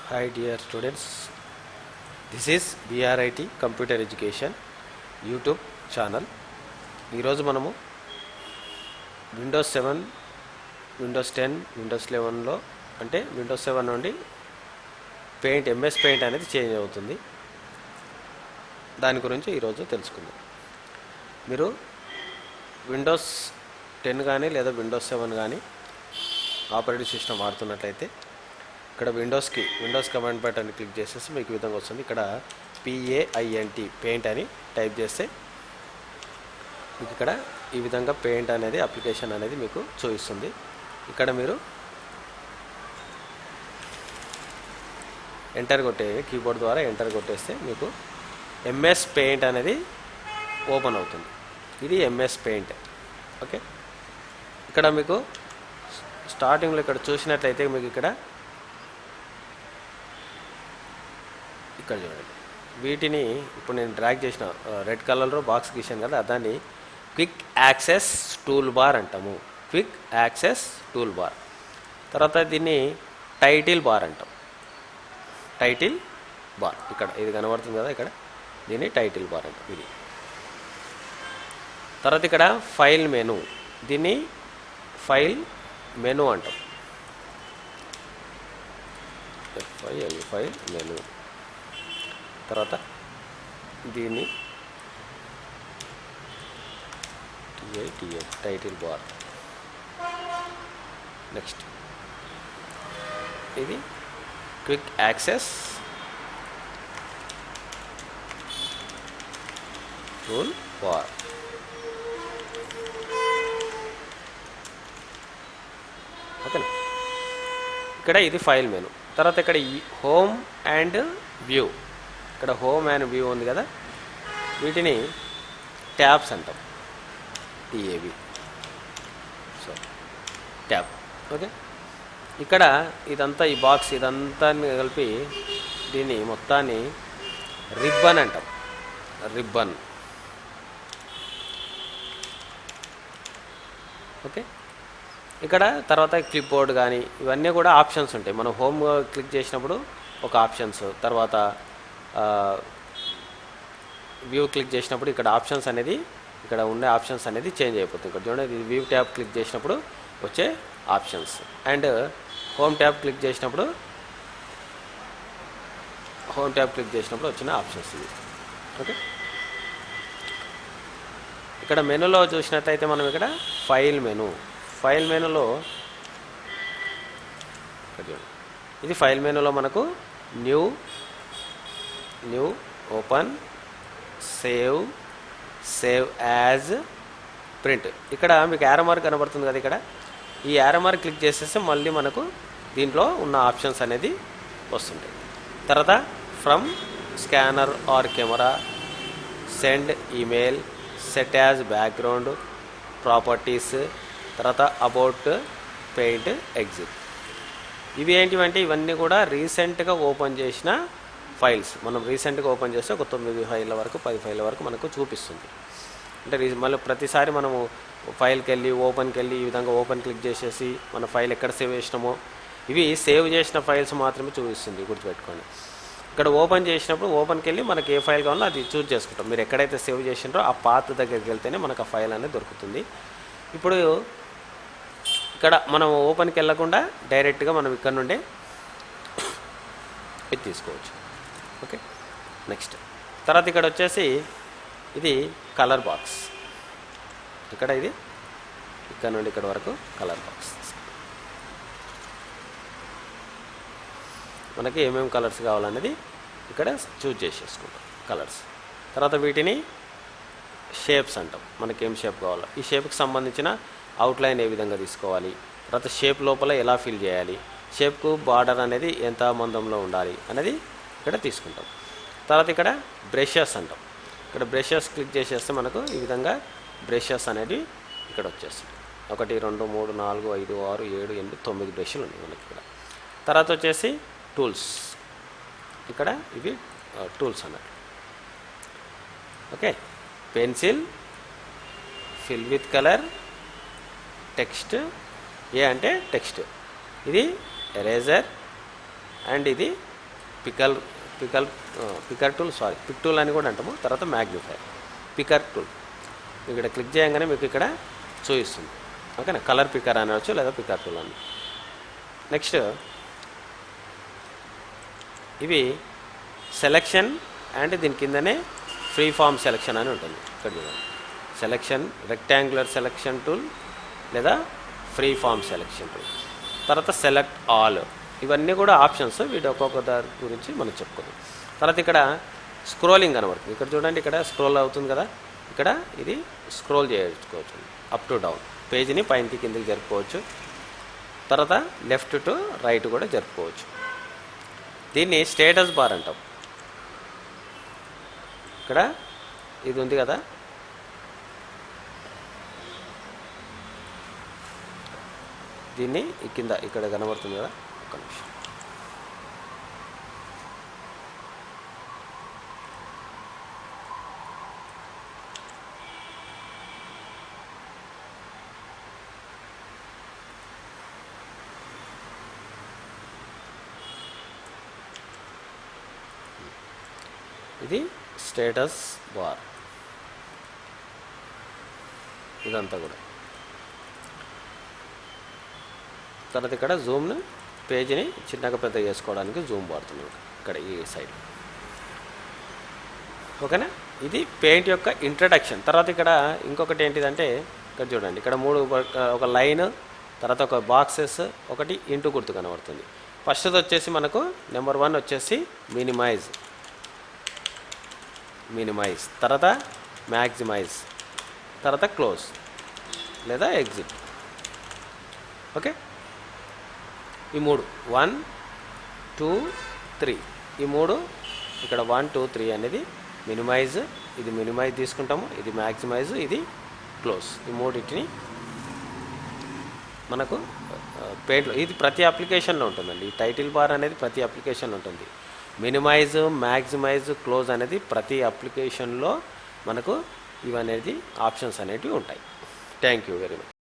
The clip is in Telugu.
Hi dear students, this is BRIT Computer Education YouTube channel. ఈరోజు మనము విండోస్ 7, విండోస్ 10, విండోస్ 11లో అంటే విండోస్ 7 నుండి పెయింట్ ఎంఎస్ పెయింట్ అనేది చేంజ్ అవుతుంది. దాని గురించి ఈరోజు తెలుసుకుందాం. మీరు విండోస్ 10 కానీ లేదా విండోస్ 7 కానీ ఆపరేటింగ్ సిస్టమ్ వాడుతున్నట్లయితే ఇక్కడ విండోస్ కమాండ్ బటన్ క్లిక్ చేసేసి మీకు ఈ విధంగా వస్తుంది. ఇక్కడ PAINT పెయింట్ అని టైప్ చేస్తే మీకు ఇక్కడ ఈ విధంగా పెయింట్ అనేది అప్లికేషన్ అనేది మీకు చూపిస్తుంది. ఇక్కడ మీరు ఎంటర్ కీబోర్డ్ ద్వారా ఎంటర్ కొట్టేస్తే మీకు ఎంఎస్ పెయింట్ అనేది ఓపెన్ అవుతుంది. ఇది ఎంఎస్ పెయింట్. ఓకే, ఇక్కడ మీకు స్టార్టింగ్లో ఇక్కడ చూసినట్లయితే మీకు ఇక్కడ చూడండి, వీటిని ఇప్పుడు నేను డ్రాగ్ చేసిన రెడ్ కలర్లో బాక్స్ గీసాను కదా, దాన్ని క్విక్ యాక్సెస్ టూల్ బార్ అంటాము. Quick access tool bar. తర్వాత దీన్ని టైటిల్ బార్ అంటాం. టైటిల్ బార్ ఇక్కడ ఇది కనబడుతుంది కదా, ఇక్కడ దీన్ని టైటిల్ బార్ అంటాం. ఇది తర్వాత ఇక్కడ ఫైల్ మెనూ, దీన్ని ఫైల్ మెనూ అంటాం. File menu. తర్వాత దీన్ని టైటిల్ బార్. నెక్స్ట్ ఇది క్విక్ యాక్సెస్ టూల్ బార్. ఓకేనా, ఇక్కడ ఇది ఫైల్ మెనూ. తర్వాత ఇక్కడ హోమ్ అండ్ వ్యూ, ఇక్కడ హోమ్ అండ్ వ్యూ ఉంది కదా, వీటిని ట్యాబ్స్ అంటాం. TAB. So tab. ఓకే, ఇక్కడ ఇదంతా ఈ బాక్స్ ఇదంతా కలిపి దీన్ని మొత్తాన్ని రిబ్బన్ అంటాం. రిబ్బన్. ఓకే, ఇక్కడ తర్వాత క్లిప్ బోర్డ్ కానీ ఇవన్నీ కూడా ఆప్షన్స్ ఉంటాయి. మనం హోమ్ క్లిక్ చేసినప్పుడు ఒక ఆప్షన్స్, తర్వాత వ్యూ క్లిక్ చేసినప్పుడు ఇక్కడ ఆప్షన్స్ అనేది ఇక్కడ ఉండే ఆప్షన్స్ అనేది చేంజ్ అయిపోతుంది. ఇక్కడ చూడండి, వ్యూ ట్యాబ్ క్లిక్ చేసినప్పుడు వచ్చే options and home tab click చేసినప్పుడు వచ్చిన ఆప్షన్స్ ఇవి. ఓకే, ఇక్కడ మెనూలో చూసినట్లయితే మనం ఇక్కడ ఫైల్ మెనూలో ఇది ఫైల్ మెనూలో మనకు new, open, save as, print. ఇక్కడ మీకు యారో మార్క్ కనబడుతుంది కదా, ఇక్కడ ఈ యారో మార్క్ క్లిక్ చేసేస్తే మళ్ళీ మనకు దీంట్లో ఉన్న ఆప్షన్స్ అనేది వస్తుంటాయి. తర్వాత from, scanner or camera, send email, set as background, properties, తర్వాత అబౌట్, పెయింట్, ఎగ్జిట్. ఇవి ఏంటివంటే ఇవన్నీ కూడా రీసెంట్గా ఓపెన్ చేసిన ఫైల్స్. మనం రీసెంట్గా ఓపెన్ చేస్తే ఒక 9 ఫైళ్ళ వరకు 10 ఫైళ్ళ వరకు మనకు చూపిస్తుంది. అంటే మళ్ళీ ప్రతిసారి మనము ఫైల్కి వెళ్ళి ఓపెన్కి వెళ్ళి ఈ విధంగా ఓపెన్ క్లిక్ చేసేసి మన ఫైల్ ఎక్కడ సేవ్ చేసినామో ఇవి సేవ్ చేసిన ఫైల్స్ మాత్రమే చూపిస్తుంది, గుర్తుపెట్టుకోండి. ఇక్కడ ఓపెన్ చేసినప్పుడు ఓపెన్కి వెళ్ళి మనకి ఏ ఫైల్ కావాలో అది చూస్ చేసుకుంటాం. మీరు ఎక్కడైతే సేవ్ చేసినారో ఆ పాత్ దగ్గరికి వెళ్తేనే మనకు ఆ ఫైల్ అనేది దొరుకుతుంది. ఇప్పుడు ఇక్కడ మనం ఓపెన్కి వెళ్ళకుండా డైరెక్ట్గా మనం ఇక్కడ నుండే ఇది తీసుకోవచ్చు. ఓకే, నెక్స్ట్ తర్వాత ఇక్కడ వచ్చేసి ఇది కలర్ బాక్స్. ఇక్కడ ఇది ఇక్కడ నుండి ఇక్కడ వరకు కలర్ బాక్స్. మనకి ఏమేమి కలర్స్ కావాలనేది ఇక్కడ చూజ్ చేసేసుకుంటాం కలర్స్. తర్వాత వీటిని షేప్స్ అంటాం. మనకి ఏం షేప్ కావాలో ఈ షేప్కి సంబంధించిన అవుట్లైన్ ఏ విధంగా తీసుకోవాలి, తర్వాత షేప్ లోపల ఎలా ఫిల్ చేయాలి, షేప్కు బార్డర్ అనేది ఎంత మందంలో ఉండాలి అనేది ఇక్కడ తీసుకుంటాం. తర్వాత ఇక్కడ బ్రషెస్ అంటాం. ఇక్కడ బ్రషెస్ క్లిక్ చేసేస్తే మనకు ఈ విధంగా బ్రషెస్ అనేది ఇక్కడ వచ్చేస్తుంది. 1 2 3 4 5 6 7 8 9 బ్రష్లు ఉన్నాయి మనకి ఇక్కడ. తర్వాత వచ్చేసి టూల్స్. ఇక్కడ ఇవి టూల్స్ అన్నట్టు. Okay, pencil, fill with colour, text. A అంటే టెక్స్ట్, ఇది ఎరేజర్ అండ్ ఇది పికర్ టూల్, పిక్ టూల్ అని కూడా అంటాము. తర్వాత మ్యాగ్నిఫైర్, పికర్ టూల్. ఇక్కడ క్లిక్ చేయగానే మీకు ఇక్కడ చూపిస్తుంది. ఓకేనా, కలర్ పికర్ అనవచ్చు లేదా పికర్ టూల్ అని. నెక్స్ట్ ఇవి సెలెక్షన్ అండ్ దీని కిందనే ఫ్రీ ఫామ్ సెలెక్షన్ అని ఉంటుంది. ఇక్కడ చూడండి, సెలెక్షన్, రెక్టాంగులర్ సెలెక్షన్ టూల్ లేదా ఫ్రీ ఫామ్ సెలెక్షన్ టూల్. తర్వాత సెలెక్ట్ ఆల్, ఇవన్నీ కూడా ఆప్షన్స్. వీటి ఒక్కొక్క దాని గురించి మనం చెప్పుకుందాం. తర్వాత ఇక్కడ స్క్రోలింగ్ కనబడుతుంది. ఇక్కడ చూడండి, ఇక్కడ స్క్రోల్ అవుతుంది కదా, ఇక్కడ ఇది స్క్రోల్ చేసుకోవచ్చు అప్ టు డౌన్. పేజీని పైనకి కిందకి జరుపుకోవచ్చు. తర్వాత లెఫ్ట్ టు రైట్ కూడా జరుపుకోవచ్చు. దీన్ని స్టేటస్ బార్ అంటాం. ఇక్కడ ఇది ఉంది కదా, దీన్ని కింద ఇక్కడ కనబడుతుంది కదా, ఒక నిమిషం. ఇది స్టేటస్ బార్ ఇదంతా కూడా. తర్వాత ఇక్కడ జూమ్ను, పేజీని చిన్నగా పెద్దగా చేసుకోవడానికి జూమ్ వాడుతున్నాం ఇక్కడ ఈ సైడ్. ఓకేనా, ఇది పెయింట్ యొక్క ఇంట్రడక్షన్. తర్వాత ఇక్కడ ఇంకొకటి ఏంటిదంటే, ఇక్కడ చూడండి, ఇక్కడ ఒక లైన్, తర్వాత ఒక బాక్సెస్, ఒకటి ఇంటూ గుర్తు కనబడుతుంది. ఫస్ట్ది వచ్చేసి మనకు నెంబర్ 1 వచ్చేసి మినిమైజ్, తర్వాత మ్యాక్సిమైజ్, తర్వాత క్లోజ్ లేదా ఎగ్జిట్. ఓకే, ఈ 3 1 2 3, ఈ 3 ఇక్కడ 1 2 3 అనేది మినిమైజ్, ఇది మినిమైజ్ తీసుకుంటాము, ఇది మ్యాక్సిమైజ్, ఇది క్లోజ్. ఈ మూడింటిని మనకు పెయింట్లో ఇది ప్రతి అప్లికేషన్లో ఉంటుందండి. ఈ టైటిల్ బార్ అనేది ప్రతి అప్లికేషన్లో ఉంటుంది. మినిమైజ్, మ్యాక్సిమైజ్, క్లోజ్ అనేది ప్రతి అప్లికేషన్లో మనకు ఇవనేది ఆప్షన్స్ అనేటివి ఉంటాయి. Thank you very much.